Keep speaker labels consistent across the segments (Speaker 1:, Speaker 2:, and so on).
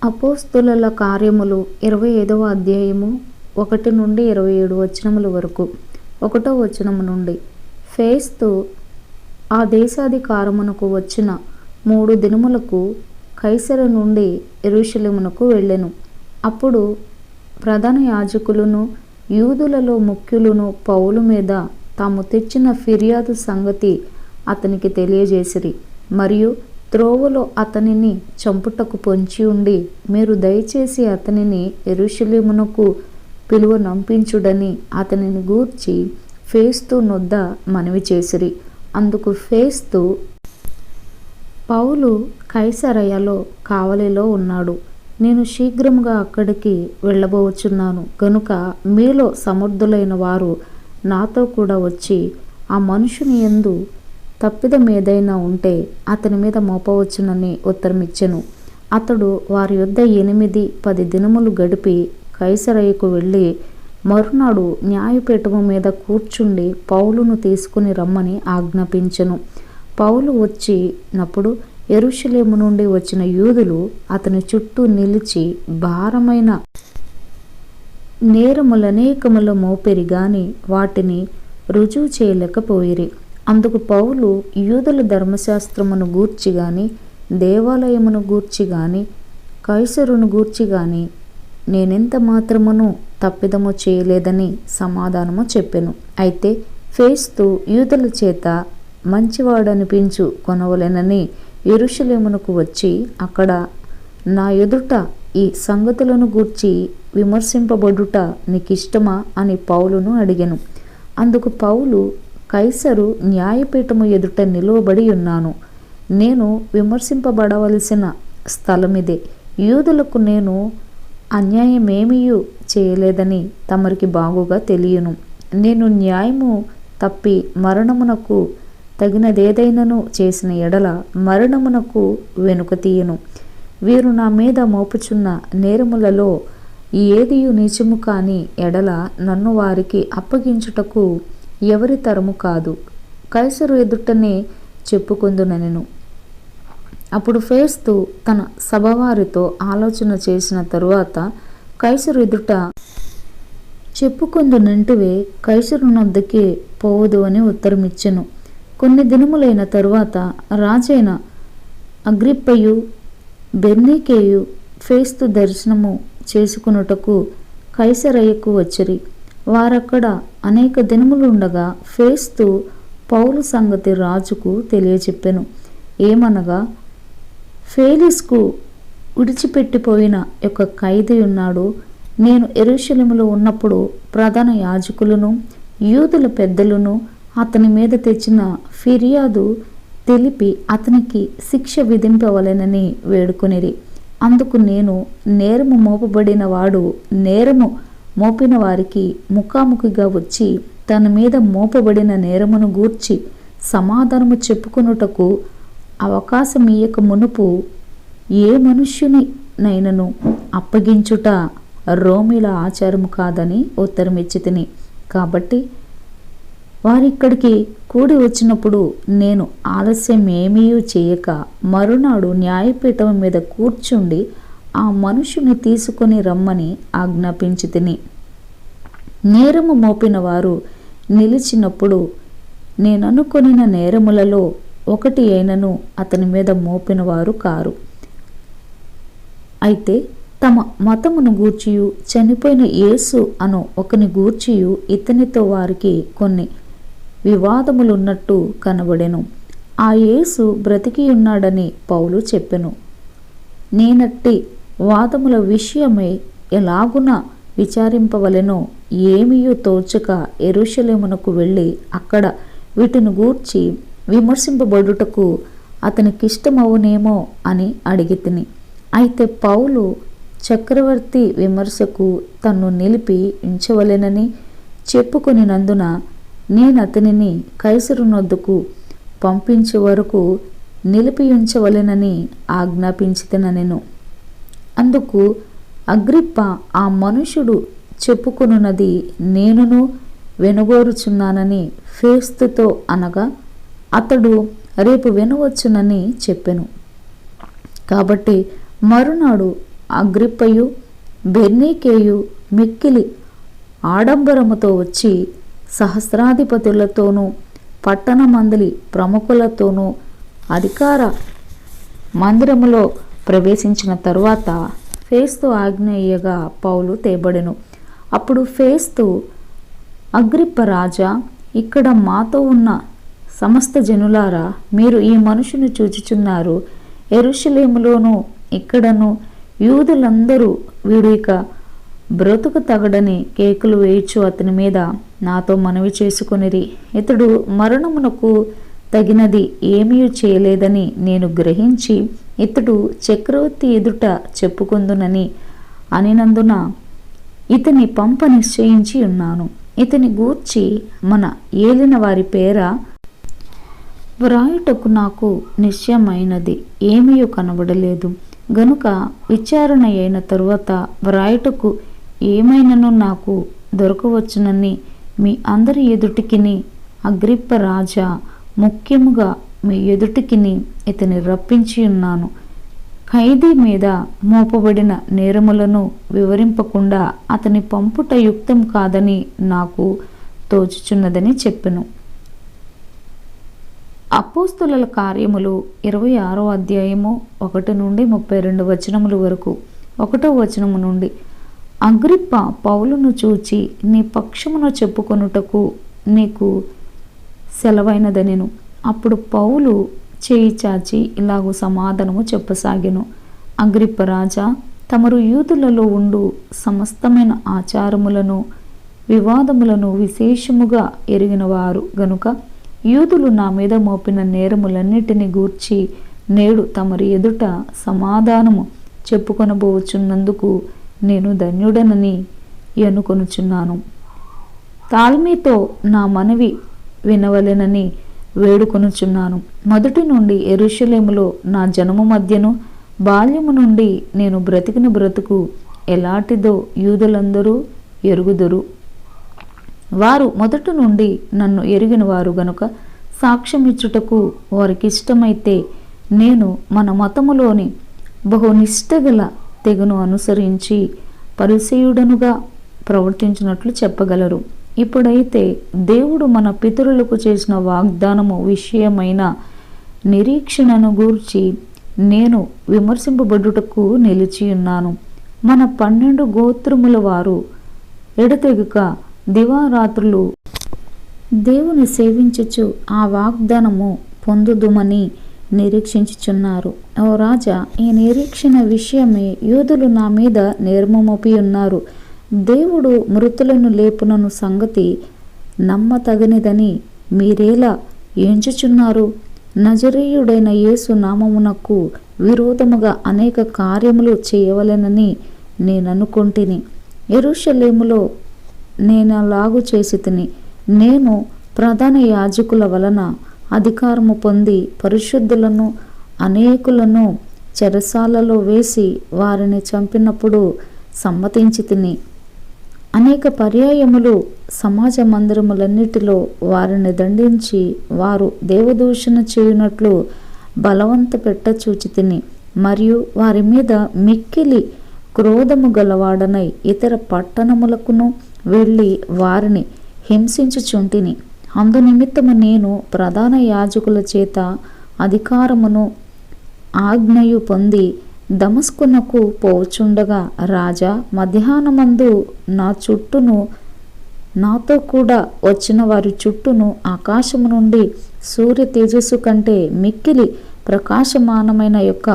Speaker 1: అపోస్తులుల కార్యములు 25వ అధ్యాయము 1 నుండి 27 వచనముల వరకు. 1వ వచనము నుండి, ఫేస్తు ఆ దేశాధికారమునకు వచ్చిన 3 దినములకు కైసరు నుండి యెరూషలేమునకు వెళ్ళెను. అప్పుడు ప్రధాన యాజకులను యూదులలో ముఖ్యులను పౌలు మీద తాము తెచ్చిన ఫిర్యాదు సంగతి అతనికి తెలియజేసిరి. మరియు త్రోవలో అతనిని చంపుటకు పొంచి ఉండి, మీరు దయచేసి అతనిని యెరూషలేమునకు పిలువనంపించుడని అతనిని గూర్చి ఫేస్తు నొద్ద మనవి చేసిరి. అందుకు ఫేస్తు, పౌలు కైసరయలో కావలిలో ఉన్నాడు, నేను శీఘ్రముగా అక్కడికి వెళ్ళబోచున్నాను గనుక మీలో సమర్థులైన వారు నాతో కూడా వచ్చి ఆ మనుషుని యందు తప్పిదమేదైనా ఉంటే అతని మీద మోపవచ్చునని ఉత్తరమిచ్చెను. అతడు వారి యొద్ద 8-10 దినములు గడిపి కైసరయ్యకు వెళ్ళి మరునాడు న్యాయపీఠము మీద కూర్చుండి పౌలును తీసుకుని రమ్మని ఆజ్ఞాపించెను. పౌలు వచ్చినప్పుడు యెరూషలేము నుండి వచ్చిన యూదులు అతని చుట్టూ నిలిచి భారమైన నేరములనేకములు మోపిరి గాని వాటిని రుజువు చేయలేకపోయిరి. అందుకు పౌలు యూదుల ధర్మశాస్త్రమును గూర్చి గాని దేవాలయమును గూర్చి గాని కైసరును గూర్చి గాని నేనెంత మాత్రమును తప్పిదము చేయలేదని సమాధానము చెప్పెను. అయితే ఫేస్తు యూదుల చేత మంచివాడనిపించు కొనవలెనని యెరూషలేమునకు వచ్చి అక్కడ నా ఎదుట ఈ సంగతులను గూర్చి విమర్శింపబడుట నీకిష్టమా అని పౌలును అడిగెను. అందుకు పౌలు, కైసరు న్యాయపీఠము ఎదుట నిలువబడి ఉన్నాను, నేను విమర్శింపబడవలసిన స్థలమిదే. యూదులకు నేను అన్యాయమేమియూ చేయలేదని తమరికి బాగుగా తెలియను. నేను న్యాయము తప్పి మరణమునకు తగినదేదైనను చేసిన ఎడల మరణమునకు వెనుక తీయను. వీరు నా మీద మోపుచున్న నేరములలో ఏదియు నిజము కాని ఎడల నన్ను వారికి అప్పగించుటకు ఎవరి తరము కాదు, కైసరు ఎదుటనే చెప్పుకొందునెను. అప్పుడు ఫేస్తు తన సభవారితో ఆలోచన చేసిన తరువాత, కైసరు ఎదుట చెప్పుకొందునంటివే కైసరు నొద్దకే పోవదు అని ఉత్తరమిచ్చెను. కొన్ని దినములైన తరువాత రాజైన అగ్రిప్పయు బెర్నీకేయు ఫేస్తు దర్శనము చేసుకునుటకు కైసరయ్యకు వచ్చిరి. వారక్కడ అనేక దినములుండగా ఫేస్తు పౌలు సంగతి రాజుకు తెలియచెప్పెను. ఏమనగా, ఫేలిక్స్కు విడిచిపెట్టిపోయిన ఒక ఖైదీ ఉన్నాడు. నేను యెరూషలేములో ఉన్నప్పుడు ప్రధాన యాజకులను యూదుల పెద్దలను అతని మీద తెచ్చిన ఫిర్యాదు తెలిపి అతనికి శిక్ష విధింపవలెనని వేడుకొనిరి. అందుకు నేను నేరము మోపబడిన వాడు నేరము మోపిన వారికి ముఖాముఖిగా వచ్చి తన మీద మోపబడిన నేరమును గూర్చి సమాధానము చెప్పుకొనుటకు అవకాశం ఇయ్యక మునుపు ఏ మనుష్యునినైనను అప్పగించుట రోమిల ఆచారము కాదని ఉత్తరమిచ్చితిని. కాబట్టి వారిక్కడికి కూడి వచ్చినప్పుడు నేను ఆలస్యం ఏమీయూ చేయక మరునాడు న్యాయపీఠం మీద కూర్చుండి ఆ మనుషుని తీసుకొని రమ్మని ఆజ్ఞాపించితిని. నేరము మోపిన వారు నిలిచినప్పుడు నేననుకొనిన నేరములలో ఒకటి అయినను అతని మీద మోపిన వారు కారు. అయితే తమ మతమును గూర్చియు చనిపోయిన యేసు అను ఒకని గూర్చియు ఇతనితో వారికి కొన్ని వివాదములున్నట్టు కనబడెను. ఆ యేసు బ్రతికి ఉన్నాడని పౌలు చెప్పెను. నేనట్టి వాదముల విషయమై ఎలాగున విచారింపవలెనో ఏమీయూ తోచక యెరూషలేమునకు వెళ్ళి అక్కడ వీటిని గూర్చి విమర్శింపబడుటకు అతనికిష్టమవునేమో అని అడిగితిని. అయితే పౌలు చక్రవర్తి విమర్శకు తన్ను నిలిపి ఉంచవలెనని చెప్పుకొనినందున నేనతనిని కైసరు నొద్దకు పంపించే వరకు నిలిపి ఉంచవలెనని ఆజ్ఞాపించితినెను. అందుకు అగ్రిప్ప, ఆ మనుషుడు చెప్పుకొనున్నది నేనును వెనుగోరుచున్నానని ఫేస్తుతో అనగా అతడు రేపు వినవచ్చునని చెప్పెను. కాబట్టి మరునాడు అగ్రిప్పయు బెర్నీకేయు మిక్కిలి ఆడంబరముతో వచ్చి సహస్రాధిపతులతోనూ పట్టణ మందలి ప్రముఖులతోనూ అధికార మందిరములో ప్రవేశించిన తరువాత ఫేస్తు ఆజ్ఞ ఇయ్యగా పౌలు తేబడెను. అప్పుడు ఫేస్తు, అగ్రిప్ప రాజా, ఇక్కడ మాతో ఉన్న సమస్త జనులారా, మీరు ఈ మనుషుని చూచుచున్నారు. యెరూషలేములోను ఇక్కడను యూదులందరూ వీడు ఇక బ్రతుకు తగడని కేకులు వేయచ్చు అతని మీద నాతో మనవి చేసుకొనిరి. ఇతడు మరణమునకు తగినది ఏమీ చేయలేదని నేను గ్రహించి ఇతడు చక్రవర్తి ఎదుట చెప్పుకొందునని అనినందున ఇతని పంప నిశ్చయించి ఉన్నాను. ఇతని గూర్చి మన ఏలిన వారి పేర వ్రాయుటకు నాకు నిశ్చయమైనది ఏమీ కనబడలేదు గనుక విచారణ అయిన తరువాత వ్రాయుటకు ఏమైనను నాకు దొరకవచ్చునని మీ అందరి ఎదుటికిని అగ్రిప్ప రాజా, ముఖ్యముగా మీ ఎదుటికిని ఇతని రప్పించి ఉన్నాను. ఖైదీ మీద మోపబడిన నేరములను వివరింపకుండా అతని పంపుట యుక్తం కాదని నాకు తోచుచున్నదని చెప్పెను. అపోస్తుల కార్యములు 26వ అధ్యాయము 1 నుండి 32 వచనముల వరకు. 1వ వచనము నుండి, అగ్రిప్ప పౌలును చూచి నీ పక్షమును చెప్పుకొనుటకు నీకు సెలవైనదనెను. అప్పుడు పౌలు చేయి చాచి ఇలాగూ సమాధానము చెప్పసాగెను. అగ్రిప్ప రాజా, తమరు యూదులలో ఉండు సమస్తమైన ఆచారములను వివాదములను విశేషముగా ఎరిగిన వారు గనుక యూదులు నా మీద మోపిన నేరములన్నిటిని గూర్చి నేడు తమరి ఎదుట సమాధానము చెప్పుకొనబోచున్నందుకు నేను ధన్యుడనని అనుకొనుచున్నాను. తాల్మీతో నా మనవి వినవలెనని వేడుకొనుచున్నాను. మొదటి నుండి యెరూషలేములో నా జనము మధ్యను బాల్యము నుండి నేను బ్రతికిన బ్రతుకు ఎలాంటిదో యూదులందరూ ఎరుగుదురు. వారు మొదటి నుండి నన్ను ఎరిగిన వారు గనుక సాక్ష్యమిచ్చుటకు వారికి ఇష్టమైతే నేను మన మతములోని బహునిష్టగల తెగను అనుసరించి పరిసయుడనుగా ప్రవర్తించినట్లు చెప్పగలరు. ఇప్పుడైతే దేవుడు మన పితరులకు చేసిన వాగ్దానము విషయమైన నిరీక్షణను గూర్చి నేను విమర్శింపబడుటకు నిలిచియున్నాను. మన 12 గోత్రముల వారు ఎడతెగక దివారాత్రులు దేవుని సేవించుచు ఆ వాగ్దానము పొందుదుమని నిరీక్షించుచున్నారు. ఓ రాజా, ఈ నిరీక్షణ విషయమే యూదులు నా మీద నేర్మమోపి ఉన్నారు. దేవుడు మృతులను లేపునను సంగతి నమ్మతగనిదని మీరేలా ఎంచుచున్నారు? నజరేయుడైన యేసు నామమునకు విరోధముగా అనేక కార్యములు చేయవలెనని నేననుకొంటిని. యెరూషలేములో నేనలాగు చేసి తిని. నేను ప్రధాన యాజకుల వలన అధికారము పొంది పరిశుద్ధులను అనేకులను చెరసాలలో వేసి వారిని చంపినప్పుడు సమ్మతించి తిని. అనేక పర్యాయములు సమాజ మందిరములన్నిటిలో వారిని దండించి వారు దేవదూషణ చేయునట్లు బలవంత పెట్ట చూచి తిని. మరియు వారి మీద మిక్కిలి క్రోధము గలవాడనై ఇతర పట్టణములకును వెళ్ళి వారిని హింసించుచుంటిని. అందునిమిత్తము నేను ప్రధాన యాజకుల చేత అధికారమును ఆజ్ఞయు పొంది దమస్కునకు పోచుండగా రాజా, మధ్యాహ్నమందు నా చుట్టూను నాతో కూడా వచ్చిన వారి చుట్టూను ఆకాశము నుండి సూర్య తేజస్సు కంటే మిక్కిలి ప్రకాశమానమైన యొక్క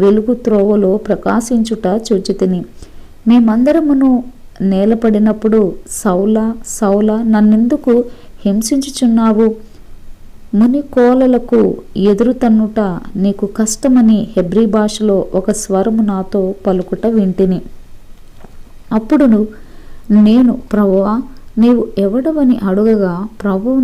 Speaker 1: వెలుగు త్రోవలో ప్రకాశించుట చూచితిని. మేమందరమును నేలపడినప్పుడు సౌలా సౌలా, నన్నెందుకు హింసించుచున్నావు? ముని కోలలకు ఎదురు తన్నుట నీకు కష్టమని హెబ్రీ భాషలో ఒక స్వరము నాతో పలుకుట వింటిని. అప్పుడు నేను, ప్రభువా, నీవు ఎవడవని అడుగగా, ప్రభువు,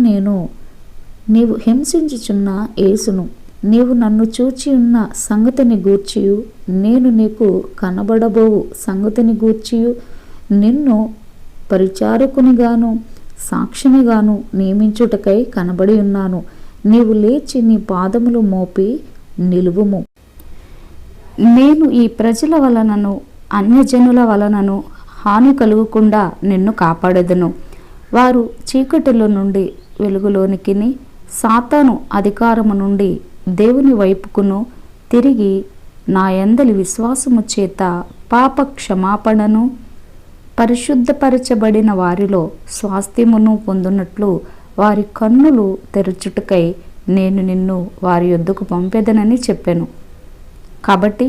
Speaker 1: నీవు హింసించుచున్న యేసును, నీవు నన్ను చూచి ఉన్న సంగతిని గూర్చియు నేను నీకు కనబడబోవు సంగతిని గూర్చియు నిన్ను పరిచారకునిగాను సాక్షినిగాను నియమించుటకై కనబడి ఉన్నాను. నీవు లేచి నీ పాదములు మోపి నిలువుము. నేను ఈ ప్రజల వలనను అన్యజనుల వలనను హాని కలుగకుండా నిన్ను కాపాడెదను. వారు చీకటిలో నుండి వెలుగులోనికిని, సాతాను అధికారము నుండి దేవుని వైపుకును తిరిగి నా యందలి విశ్వాసము చేత పాప క్షమాపణను, పరిశుద్ధపరచబడిన వారిలో స్వాస్థ్యమును పొందునట్లు వారి కన్నులు తెరచుటకై నేను నిన్ను వారి యొద్దకు పంపెదనని చెప్పాను. కాబట్టి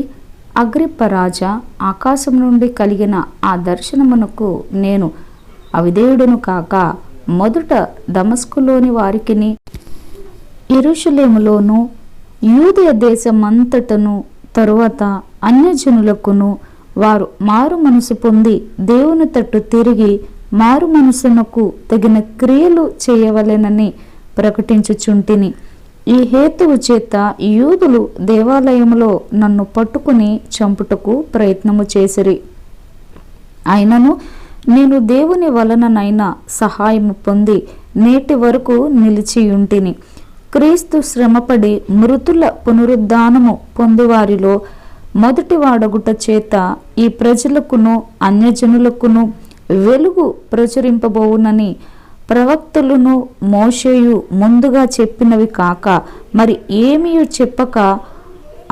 Speaker 1: అగ్రిప్ప రాజా, ఆకాశం నుండి కలిగిన ఆ దర్శనమునకు నేను అవిధేయుడును కాక మొదట దమస్కులోని వారికిని, యెరూషలేములోను, యూదయ దేశమంతటను, తరువాత అన్యజనులకును వారు మారు మనసు పొంది దేవుని తట్టు తిరిగి మారు మనసునకు తగిన క్రియలు చేయవలెనని ప్రకటించుచుంటిని. ఈ హేతువు చేత యూదులు దేవాలయములో నన్ను పట్టుకుని చంపుటకు ప్రయత్నము చేసిరి. అయినను నేను దేవుని వలననైనా సహాయము పొంది నేటి వరకు నిలిచియుంటిని. క్రీస్తు శ్రమపడి మృతుల పునరుద్ధానము పొందువారిలో మొదటి వాడగుట చేత ఈ ప్రజలకును అన్యజనులకును వెలుగు ప్రచురింపబోవునని ప్రవక్తలును మోషేయు ముందుగా చెప్పినవి కాక మరి ఏమీ చెప్పక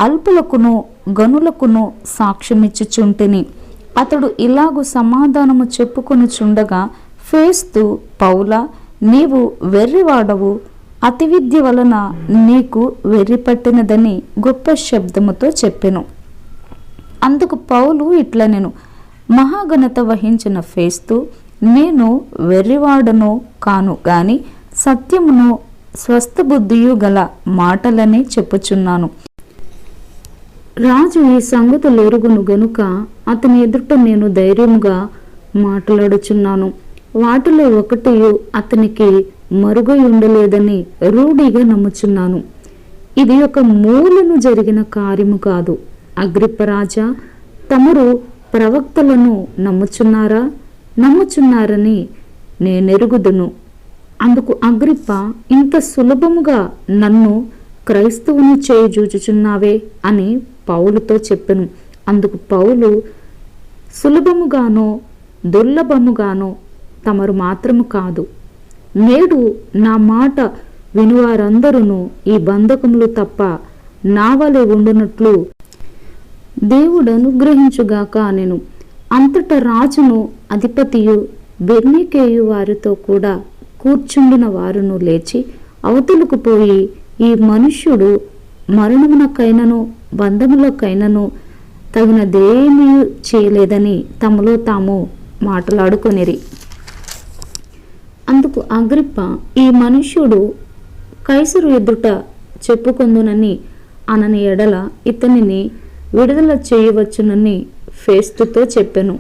Speaker 1: అల్పులకును గనులకును సాక్ష్యమిచ్చుచుంటిని. అతడు ఇలాగు సమాధానము చెప్పుకొనుచుండగా ఫేస్తు, పౌలా, నీవు వెర్రివాడవు, అతి విద్య వలన నీకు వెర్రి పట్టినదని గొప్ప శబ్దముతో చెప్పెను. అందుకు పౌలు ఇట్లనెను, మహాఘనత వహించిన ఫేస్తు, నేను వెర్రివాడను కాను గాని సత్యమును స్వస్థ బుద్ధియు గల మాటలని చెప్పుచున్నాను. రాజు ఈ సంగతులు ఎరుగును గనుక అతని ఎదుట నేను ధైర్యముగా మాట్లాడుచున్నాను. వాటిలో ఒకటి అతనికి మరుగై ఉండలేదని రూఢిగా నమ్ముచున్నాను. ఇది ఒక మూలను జరిగిన కార్యము కాదు. అగ్రిప్ప రాజా, తమరు ప్రవక్తలను నమ్ముచున్నారని నేనెరుగుదును. అందుకు అగ్రిప్ప, ఇంత సులభముగా నన్ను క్రైస్తవుని చేయుచున్నావే అని పౌలుతో చెప్పెను. అందుకు పౌలు, సులభముగానో దుర్లభముగానో తమరు మాత్రము కాదు, నేడు నా మాట వినువారందరూ ఈ బంధకములు తప్ప నా వలె ఉండునట్లు దేవుడు అనుగ్రహించుగాక అనెను. అంతటా రాజును అధిపతియు బెర్నీకేయు వారితో కూడా కూర్చుండిన వారును లేచి అవతలకు పోయి, ఈ మనుష్యుడు మరణమునకైనను బంధములకైనను తగినదేమీ చేయలేదని తమలో తాము మాట్లాడుకొనిరి. అందుకు అగ్రిప్ప, ఈ మనుష్యుడు కైసరు ఎదుట చెప్పుకొందునని అనని ఎడల ఇతనిని విడుదల చేయవచ్చునని ఫేస్తుతో చెప్పెను.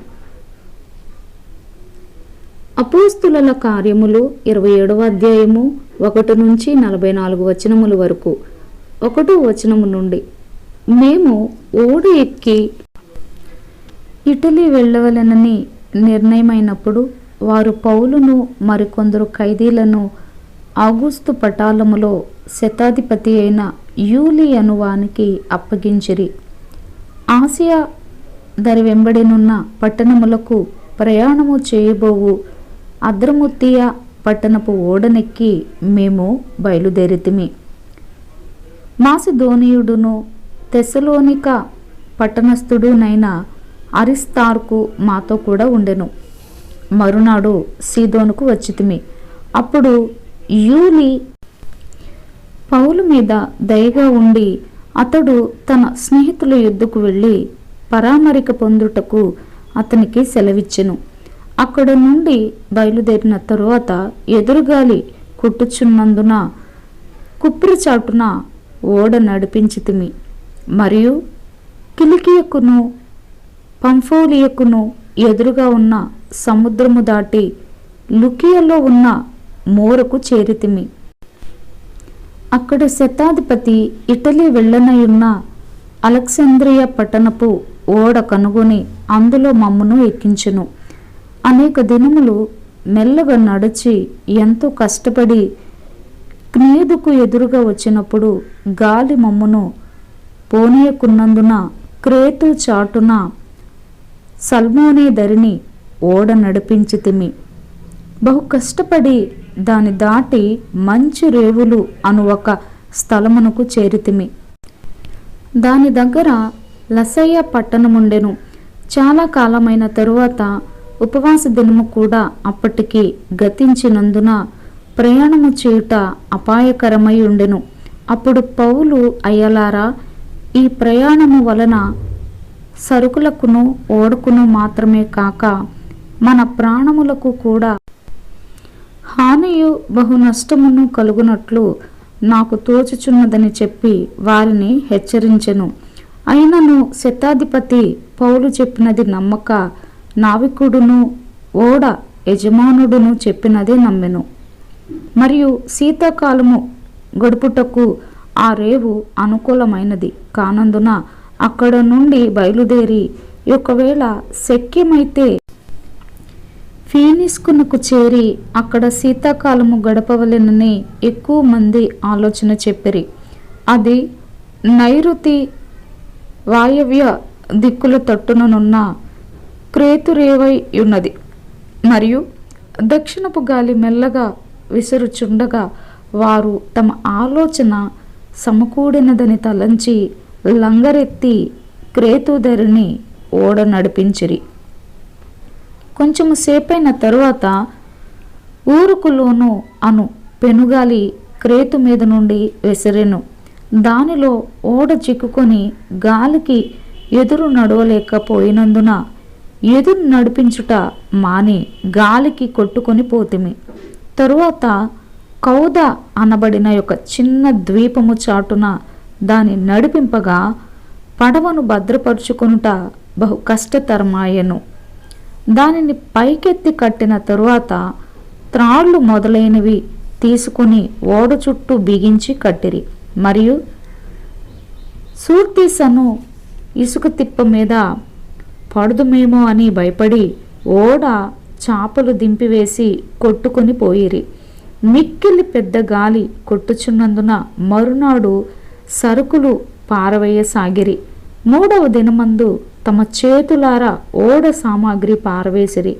Speaker 1: అపోస్తుల కార్యములు 27వ అధ్యాయము 1 నుంచి 44 వచనముల వరకు. 1వ వచనము నుండి, మేము ఓడ ఎక్కి ఇటలీ వెళ్ళవలెనని నిర్ణయమైనప్పుడు వారు పౌలును మరికొందరు ఖైదీలను ఆగుస్తు పటాలములో శతాధిపతి అయిన యూలి అనువానికి అప్పగించిరి. ఆసియా దరి వెంబడినున్న పట్టణములకు ప్రయాణము చేయబోవు అద్రముత్తియ పట్టణపు ఓడనెక్కి మేము బయలుదేరితిమి. మాసిదోనియుడును తెస్సలోనిక పట్టణస్థుడునైన అరిస్తార్కు మాతో కూడా ఉండెను. మరునాడు సీదోనుకు వచ్చితిమి. అప్పుడు యూలి పౌలు మీద దయగా ఉండి అతడు తన స్నేహితుల యుద్ధకు వెళ్ళి పరామరిక పొందుటకు అతనికి సెలవిచ్చెను. అక్కడ నుండి బయలుదేరిన తరువాత ఎదురుగాలి కొట్టుచున్నందున కుప్రిచాటున ఓడ నడిపించితిమి. మరియు కిలికియకును పంఫోలియకును ఎదురుగా ఉన్న సముద్రము దాటి లుకియలో ఉన్న మోరకు చేరితిమి. అక్కడ శతాధిపతి ఇటలీ వెళ్ళనయున్న అలెగ్జాంద్రియ పట్టణపు ఓడ కనుగొని అందులో మమ్మను ఎక్కించెను. అనేక దినములు మెల్లగా నడిచి ఎంతో కష్టపడి క్నేదుకు ఎదురుగా వచ్చినప్పుడు గాలి మమ్మను పోనీయకున్నందున క్రేతు చాటున సల్మోనే ధరిని ఓడ నడిపించితిమి. బహు కష్టపడి దాని దాటి మంచి రేవులు అను ఒక స్థలమునకు చేరితిమి. దాని దగ్గర లసయ్య పట్టణముండెను. చాలా కాలమైన తరువాత ఉపవాస దినము కూడా అప్పటికి గతించినందున ప్రయాణము చేయుట అపాయకరమై ఉండెను. అప్పుడు పౌలు, అయ్యలారా, ఈ ప్రయాణము వలన సరుకులకును ఓడకును మాత్రమే కాక మన ప్రాణములకు కూడా హానియు బహు నష్టమును కలుగునట్లు నాకు తోచుచున్నదని చెప్పి వారిని హెచ్చరించెను. అయినను శతాధిపతి పౌలు చెప్పినది నమ్మక నావికుడును ఓడ యజమానుడును చెప్పినదే నమ్మెను. మరియు శీతాకాలము గడుపుటకు ఆ రేవు అనుకూలమైనది కానందున అక్కడ నుండి బయలుదేరి ఒకవేళ శక్యమైతే ఫీనిస్కునకు చేరి అక్కడ శీతాకాలము గడపవలెనని ఎక్కువ మంది ఆలోచన చెప్పిరి. అది నైరుతి వాయవ్య దిక్కుల తట్టుననున్న క్రేతురేవై ఉన్నది. మరియు దక్షిణపు గాలి మెల్లగా విసురుచుండగా వారు తమ ఆలోచన సమకూడినదని తలంచి లంగరెత్తి క్రేతుధరిని ఓడ నడిపించిరి. కొంచెము సేపైన తరువాత ఊరుకులోను అను పెనుగాలి క్రేతు మీద నుండి విసిరెను. దానిలో ఓడ చిక్కుకొని గాలికి ఎదురు నడవలేకపోయినందున ఎదురు నడిపించుట మాని గాలికి కొట్టుకొని పోతిమి. తరువాత కౌద అనబడిన ఒక చిన్న ద్వీపము చాటున దాని నడిపింపగా పడవను భద్రపరుచుకొనుట బహు కష్టతరమాయెను. దానిని పైకెత్తి కట్టిన తరువాత త్రాళ్ళు మొదలైనవి తీసుకుని ఓడ చుట్టూ బిగించి కట్టిరి. మరియు సూర్తీసను ఇసుక తిప్ప మీద పడుదుమేమో అని భయపడి ఓడ చాపలు దింపివేసి కొట్టుకొని పోయిరి. మిక్కిలి పెద్ద గాలి కొట్టుచున్నందున మరునాడు సరుకులు పారవేయసాగిరి. 3వ దినమందు తమ చేతులారా ఓడ సామాగ్రి పారవేసిరి.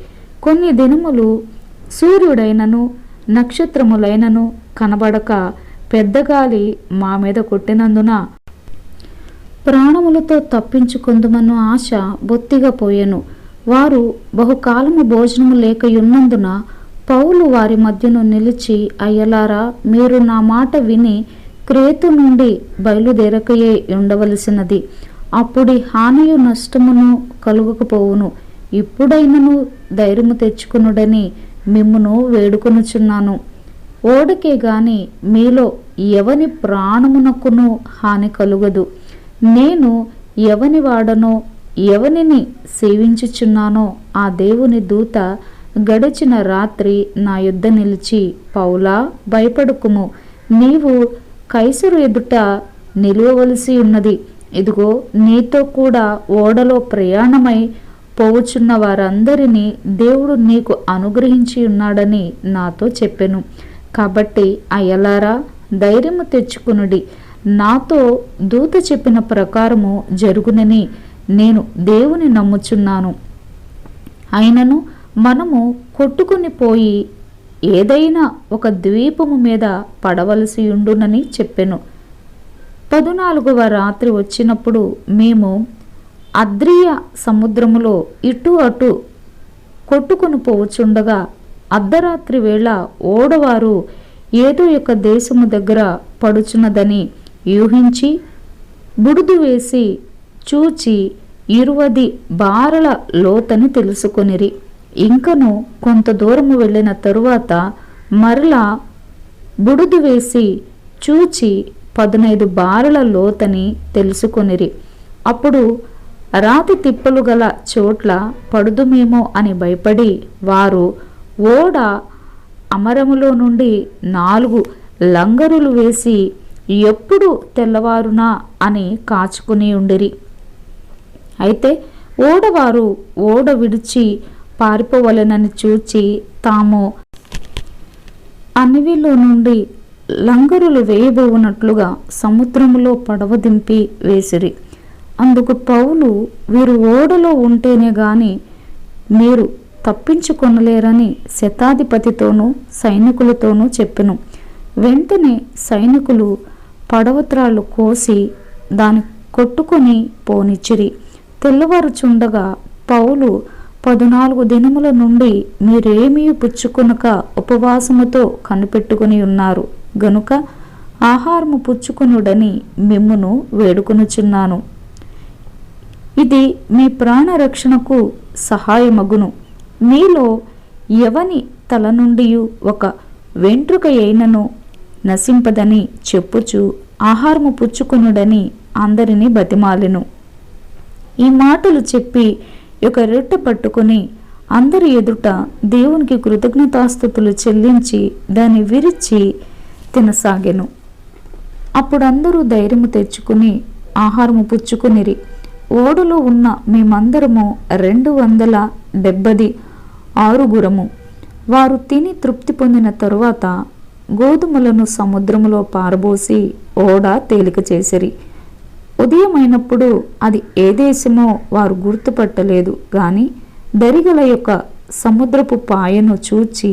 Speaker 1: కొన్ని దినములు సూర్యుడైనను నక్షత్రములైనను కనబడక పెద్దగాలి మా మీద కొట్టినందున ప్రాణములతో తప్పించుకొందుమన్న ఆశ బొత్తిగా పోయెను. వారు బహుకాలము భోజనము లేకయున్నందున పౌలు వారి మధ్యను నిలిచి, అయ్యలారా, మీరు నా మాట విని క్రేతు నుండి బయలుదేరకయే ఉండవలసినది. అప్పుడి హానియు నష్టమును కలుగకపోవును. ఇప్పుడైనను ధైర్యము తెచ్చుకునుడని మిమ్మును వేడుకొనుచున్నాను. ఓడకే గాని మీలో ఎవని ప్రాణమునకును హాని కలుగదు. నేను ఎవని వాడనో ఎవనిని సేవించుచున్నానో ఆ దేవుని దూత గడిచిన రాత్రి నా యుద్ధ నిలిచి, పౌలా, భయపడుకుము, నీవు కైసరు ఎదుట నిలువవలసి ఉన్నది. ఇదిగో, నీతో కూడా ఓడలో ప్రయాణమై పోవుచున్న వారందరినీ దేవుడు నీకు అనుగ్రహించి ఉన్నాడని నాతో చెప్పెను. కాబట్టి అయ్యలారా, ధైర్యము తెచ్చుకునుడి. నాతో దూత చెప్పిన ప్రకారము జరుగునని నేను దేవుని నమ్ముచున్నాను. అయినను మనము కొట్టుకుని పోయి ఏదైనా ఒక ద్వీపము మీద పడవలసి ఉండునని చెప్పెను. 14వ రాత్రి వచ్చినప్పుడు మేము అద్రియ సముద్రములో ఇటు అటు కొట్టుకుని పోవచుండగా అర్ధరాత్రి వేళ ఓడవారు ఏదో ఒక దేశము దగ్గర పడుచున్నదని యూహించి బుడుదు వేసి చూచి 20 బారల లోతని తెలుసుకొనిరి. ఇంకను కొంత దూరము వెళ్ళిన తరువాత మరలా బుడుదు వేసి చూచి 15 బారల లోతని తెలుసుకొనిరి. అప్పుడు రాతి తిప్పలు గల చోట్ల పడుదుమేమో అని భయపడి వారు ఓడ అమరములో నుండి 4 లంగరులు వేసి ఎప్పుడు తెల్లవారునా అని కాచుకుని ఉండిరి. అయితే ఓడవారు ఓడ విడిచి పారిపోవలెనని చూచి తాము అనివిలో నుండి లంగరులు వేయబోవునట్లుగా సముద్రములో పడవ దింపి వేసిరి. అందుకు పౌలు, వీరు ఓడలో ఉంటేనే గాని మీరు తప్పించుకొనలేరని శతాధిపతితోనూ సైనికులతోనూ చెప్పెను. వెంటనే సైనికులు పడవత్రాళ్ళు కోసి దాని కొట్టుకొని పోనిచ్చిరి. తెల్లవారుచుండగా పౌలు, 14 దినముల నుండి మీరేమీ పుచ్చుకొనక ఉపవాసముతో కనిపెట్టుకుని ఉన్నారు గనుక ఆహారము పుచ్చుకొనుడని మిమ్మును వేడుకొనుచున్నాను. ఇది మీ ప్రాణరక్షణకు సహాయమగును. మీలో ఎవని తల నుండి ఒక వెంట్రుక అయినను నశింపదని చెప్పుచు ఆహారము పుచ్చుకొనుడని అందరినీ బతిమాలెను. ఈ మాటలు చెప్పి ఒక రొట్టె పట్టుకొని అందరి ఎదుట దేవునికి కృతజ్ఞతాస్తుతులు చెల్లించి దాన్ని విరిచి తినసాగెను. అప్పుడు అందరూ ధైర్యము తెచ్చుకుని ఆహారము పుచ్చుకొనిరి. ఓడలో ఉన్న మేమందరము 276 వారు తిని తృప్తి పొందిన తరువాత గోధుమలను సముద్రములో పారబోసి ఓడ తేలిక చేసిరి. ఉదయమైనప్పుడు అది ఏ దేశమో వారు గుర్తుపట్టలేదు గాని దరిగల యొక్క సముద్రపు పాయను చూచి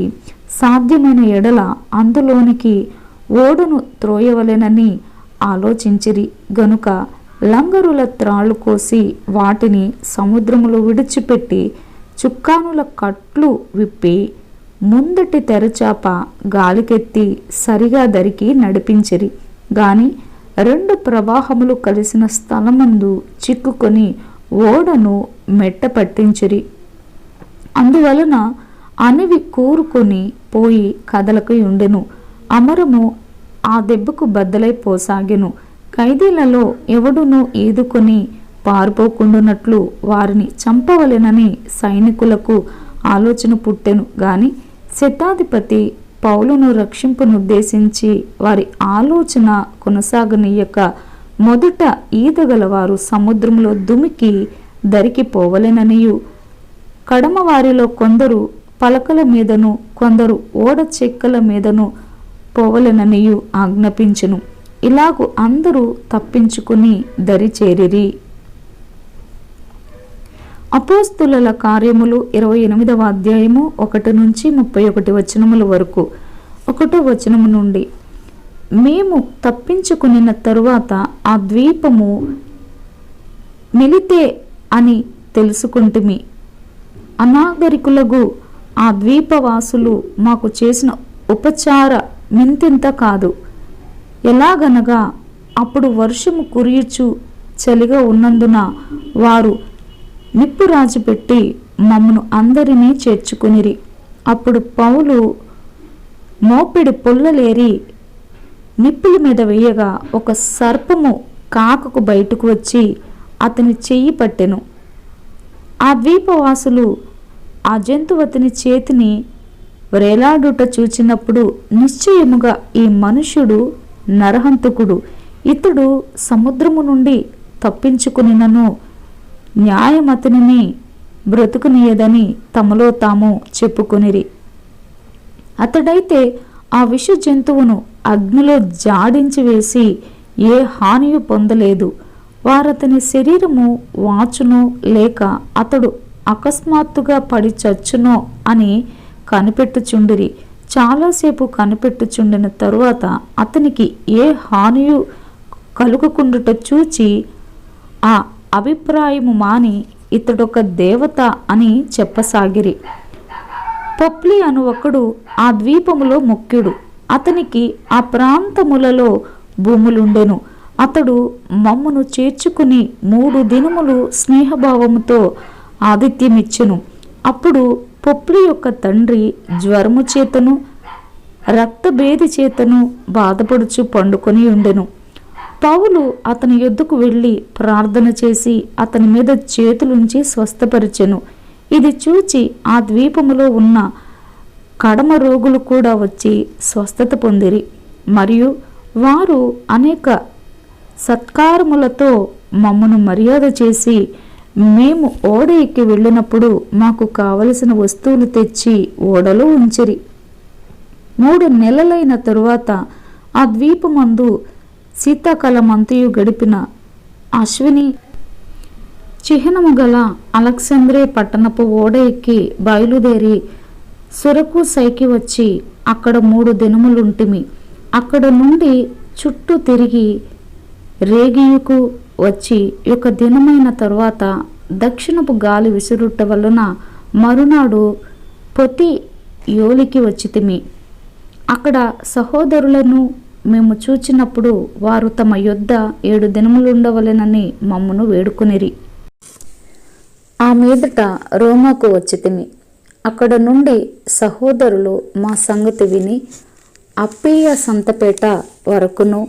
Speaker 1: సాధ్యమైన ఎడల అందులోనికి ఓడను త్రోయవలెనని ఆలోచించిరి గనుక లంగరుల త్రాళ్ళు కోసి వాటిని సముద్రములో విడిచిపెట్టి చుక్కానుల కట్లు విప్పి ముందటి తెరచాప గాలికెత్తి సరిగా దరికి నడిపించిరి. గాని 2 ప్రవాహములు కలిసిన స్థలమందు చిక్కుకొని ఓడను మెట్ట పట్టించిరి. అందువలన అనివి కూరుకొని పోయి కదలక ఉండెను. అమరము ఆ దెబ్బకు బద్దలైపోసాగెను. ఖైదీలలో ఎవడునూ ఈదుకొని పారిపోకుండానట్లు వారిని చంపవలెనని సైనికులకు ఆలోచన పుట్టెను. గాని శతాధిపతి పౌలును రక్షింపునుద్దేశించి వారి ఆలోచన కొనసాగనీయక మొదట ఈదగలవారు సముద్రంలో దుమికి దరికి పోవలెననియు కడమ వారిలో కొందరు పలకల మీదను కొందరు ఓడ చెక్కల మీదను పోవలెననియు ఆజ్ఞాపించెను. ఇలాగు అందరూ తప్పించుకుని దరి చేరిరి. అపోస్తుల కార్యములు 28వ అధ్యాయము 1 నుంచి 31 వచనముల వరకు. 1వ వచనము నుండి, మేము తప్పించుకునిన తరువాత ఆ ద్వీపము మిలితే అని తెలుసుకుంటుమి. అనాగరికులకు ఆ ద్వీపవాసులు మాకు చేసిన ఉపచార మింతింత కాదు. ఎలాగనగా అప్పుడు వర్షము కురియుచు చలిగా ఉన్నందున వారు నిప్పు రాజుపెట్టి మమ్మను అందరినీ చేర్చుకునిరి. అప్పుడు పౌలు మోపిడి పొల్లలేరి నిప్పుల మీద వేయగా ఒక సర్పము కాకకు బయటకు వచ్చి అతని చెయ్యి పట్టెను. ఆ ద్వీపవాసులు ఆ జంతువు అతని చేతిని వ్రేలాడుట చూచినప్పుడు నిశ్చయముగా ఈ మనుష్యుడు నరహంతకుడు, ఇతడు సముద్రము నుండి తప్పించుకునినను న్యాయం అతనిని బ్రతుకునియదని తమలో తాము చెప్పుకొనిరి. అతడైతే ఆ విష జంతువును అగ్నిలో జాడించి వేసి ఏ హానియు పొందలేదు. వారతని శరీరము వాచునో లేక అతడు అకస్మాత్తుగా పడి చచ్చునో అని కనిపెట్టుచుండిరి. చాలాసేపు కనిపెట్టుచుండిన తరువాత అతనికి ఏ హానియు కలుగకుండుట చూచి ఆ అభిప్రాయము మాని ఇతడొక దేవత అని చెప్పసాగిరి. పొప్లి అను ఒకడు ఆ ద్వీపములో ముఖ్యుడు. అతనికి ఆ ప్రాంతములలో భూములుండెను. అతడు మమ్మను చేర్చుకుని 3 దినములు స్నేహభావముతో ఆతిథ్యమిచ్చెను. అప్పుడు పొప్లి యొక్క తండ్రి జ్వరము చేతను రక్తభేది చేతను బాధపడుచు పండుకొని ఉండెను. పౌలు అతని యొద్దకు వెళ్ళి ప్రార్థన చేసి అతని మీద చేతులుంచి స్వస్థపరిచెను. ఇది చూచి ఆ ద్వీపములో ఉన్న కడమ రోగులు కూడా వచ్చి స్వస్థత పొందిరి. మరియు వారు అనేక సత్కారములతో మమ్మను మర్యాద చేసి మేము ఓడ ఎక్కి వెళ్ళినప్పుడు మాకు కావలసిన వస్తువులు తెచ్చి ఓడలో ఉంచిరి. 3 నెలలైన తరువాత ఆ ద్వీపమందు శీతాకాలమంతయు గడిపిన అశ్విని చిహ్నము గల అలెగ్జాంద్రియ పట్టణపు ఓడ ఎక్కి బయలుదేరి సురకూసైకి వచ్చి అక్కడ 3 దినములుంటిమి. అక్కడ నుండి చుట్టూ తిరిగి రేగియుకు వచ్చి 1 దినమైన తరువాత దక్షిణపు గాలి విసురుట వలన మరునాడు పొతియోలికి వచ్చితిమి. అక్కడ సహోదరులను మేము చూచినప్పుడు వారు తమ యొద్ద 7 దినములుండవలెనని మమ్మను వేడుకొనిరి. ఆ మీదట రోమాకు వచ్చితిమి. అక్కడ నుండి సహోదరులు మా సంగతి విని అప్పీయ సంతపేట వరకును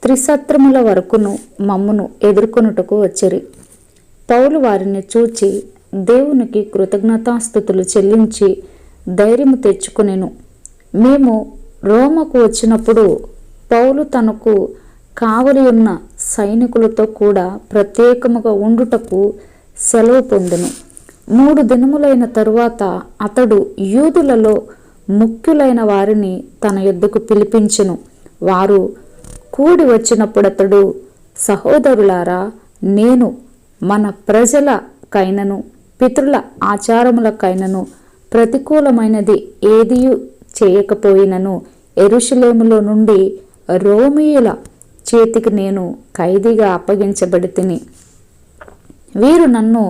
Speaker 1: త్రిసత్రముల వరకును మమ్మును ఎదుర్కొనుటకు వచ్చిరి. పౌలు వారిని చూచి దేవునికి కృతజ్ఞతాస్తుతులు చెల్లించి ధైర్యము తెచ్చుకునెను. మేము రోమకు వచ్చినప్పుడు పౌలు తనకు కావలి ఉన్న సైనికులతో కూడా ప్రత్యేకముగా ఉండుటకు సెలవు పొందెను. 3 దినములైన తరువాత అతడు యూదులలో ముఖ్యులైన వారిని తన యొద్దకు పిలిపించెను. వారు కూడి వచ్చినప్పుడు అతడు, సహోదరులారా, నేను మన ప్రజలకైనను పితరుల ఆచారములకైనను ప్రతికూలమైనది ఏదియూ చేయకపోయినను యెరూషలేములో నుండి రోమీయుల చేతికి నేను ఖైదీగా అప్పగించబడి తిని, వీరు నన్ను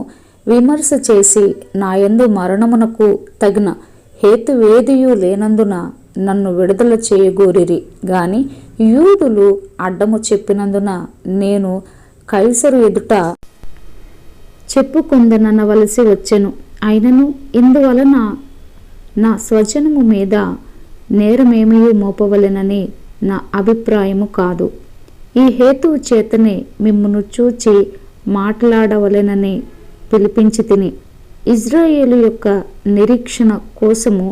Speaker 1: విమర్శ చేసి నా యందు మరణమునకు తగిన హేతువేదియు లేనందున నన్ను విడుదల చేయగోరిరి. గాని యూదులు అడ్డము చెప్పినందున నేను కైసరు ఎదుట చెప్పుకొందనవలసి వచ్చెను. అయినను ఇందువలన నా స్వజనము మీద నేరమేమీ మోపవలెనని నా అభిప్రాయము కాదు. ఈ హేతువు చేతనే మిమ్మును చూచి మాట్లాడవలెనని పిలిపించి తిని, ఇజ్రాయేలు యొక్క నిరీక్షణ కోసము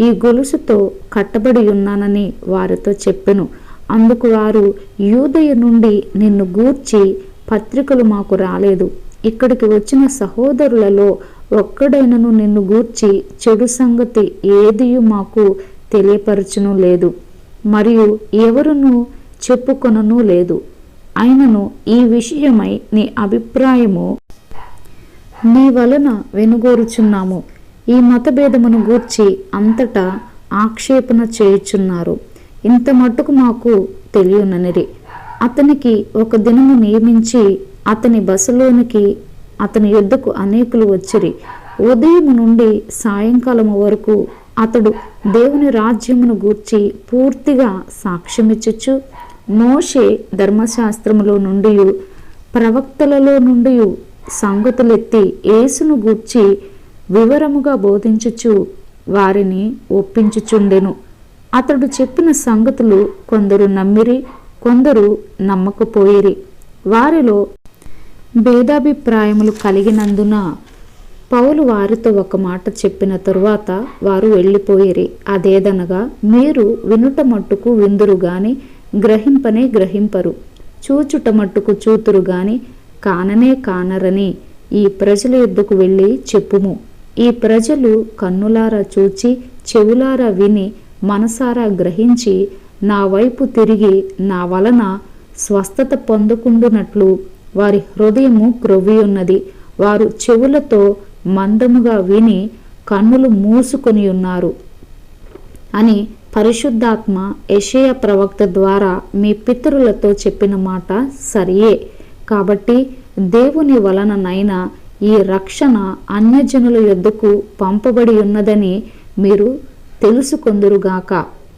Speaker 1: ఈ గొలుసుతో కట్టబడి ఉన్నానని వారితో చెప్పెను. అందుకు వారు, యూదయ నుండి నిన్ను గూర్చి పత్రికలు మాకు రాలేదు. ఇక్కడికి వచ్చిన సహోదరులలో ఒక్కడైనను నిన్ను గూర్చి చెడు సంగతి ఏదియు మాకు తెలియపరచును లేదు, మరియు ఎవరును చెప్పుకొనను లేదు. అయినను ఈ విషయమై నీ అభిప్రాయము నీ వలన వెనుగోరుచున్నాము. ఈ మతభేదమును గూర్చి అంతటా ఆక్షేపణ చేయుచున్నారు. ఇంత మట్టుకు మాకు తెలియననిరి. అతనికి 1 దినము నియమించి అతని బసలోనికి అతని యొద్దకు అనేకులు వచ్చిరి. ఉదయం నుండి సాయంకాలము వరకు అతడు దేవుని రాజ్యమును గూర్చి పూర్తిగా సాక్ష్యమిచ్చుచు మోషే ధర్మశాస్త్రములో నుండి ప్రవక్తలలో నుండి సంగతులెత్తి యేసును గూర్చి వివరముగా బోధించుచు వారిని ఒప్పించుచుండెను. అతడు చెప్పిన సంగతులు కొందరు నమ్మిరి, కొందరు నమ్మకపోయిరి. వారిలో భేదాభిప్రాయములు కలిగినందున పౌలు వారితో ఒక మాట చెప్పిన తరువాత వారు వెళ్ళిపోయిరి. అదేదనగా, మీరు వినుట మట్టుకు విందురు గాని గ్రహింపనే గ్రహింపరు, చూచుట మట్టుకు చూతురు గాని కాననే కానరని ఈ ప్రజల యొద్దకు వెళ్ళి చెప్పుము. ఈ ప్రజలు కన్నులారా చూచి చెవులారా విని మనసారా గ్రహించి నా వైపు తిరిగి నా వలన స్వస్థత పొందుకుండునట్లు వారి హృదయము క్రొవ్వి ఉన్నది. వారు చెవులతో మందముగా విని కన్నులు మూసుకొని ఉన్నారు అని పరిశుద్ధాత్మ యెషయా ప్రవక్త ద్వారా మీ పితరులతో చెప్పిన మాట సరియే. కాబట్టి దేవుని వలననైనా ఈ రక్షణ అన్యజనుల యొద్దకు పంపబడి ఉన్నదని మీరు తెలుసుకొందురుగాక.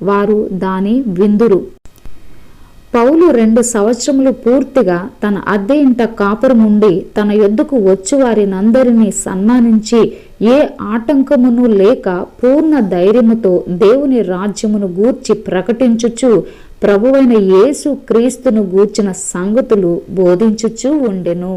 Speaker 1: వారు దాని విందురు. పౌలు 2 సంవత్సరములు పూర్తిగా తన అద్దె ఇంట కాపురముండి తన యొద్దకు వచ్చు వారినందరినీ సన్మానించి ఏ ఆటంకమును లేక పూర్ణ ధైర్యముతో దేవుని రాజ్యమును గూర్చి ప్రకటించుచు ప్రభువైన యేసు క్రీస్తును గూర్చిన సంగతులు బోధించుచూ ఉండెను.